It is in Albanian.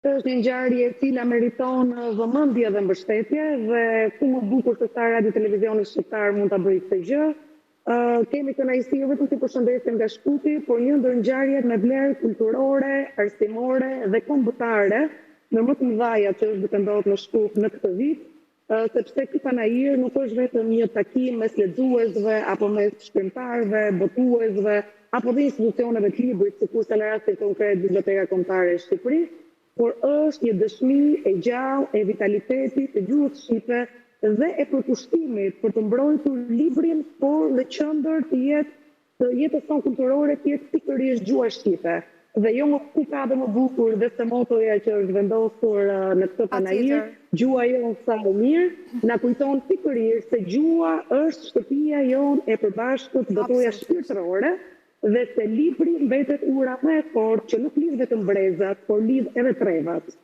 Është një ngjarje e cila meriton vëmendje dhe mbështetje dhe ku më bukur se sa radio televizioni shqiptar mund ta bëjë këtë gjë. Kemi kënaqësi vetëm të përshëndesim nga Shkuti, por një ndër ngjarjet me vlerë kulturore, arsimore dhe kombëtare në më të mëdha që është duke ndodhur në Shkup në këtë vit, sepse ky panajir nuk është vetëm një takim mes lexuesve apo mes shkrimtarëve, botuesve apo dhe institucioneve të librit, sikurse në rastin konkret Biblioteka Kombëtare e Shqipërisë, por është një dëshmi e gjallë e vitalitetit të gjuhës shqipe dhe e përkushtimit për të mbrojtur librin, por në qendër të jetës tonë kulturore të jetë pikërisht gjuha shqipe. Dhe jo ku ka dhe më bukur dhe se motoja që është vendosur në këtë panajir, gjuha jonë sa e mirë, na kujton pikërisht se gjuha është shtëpia jonë e përbashkët botoja shpirtërore, dhe se libri mbetet ura më e fortë që nuk lidh vetëm brezat, por lidh edhe trevat.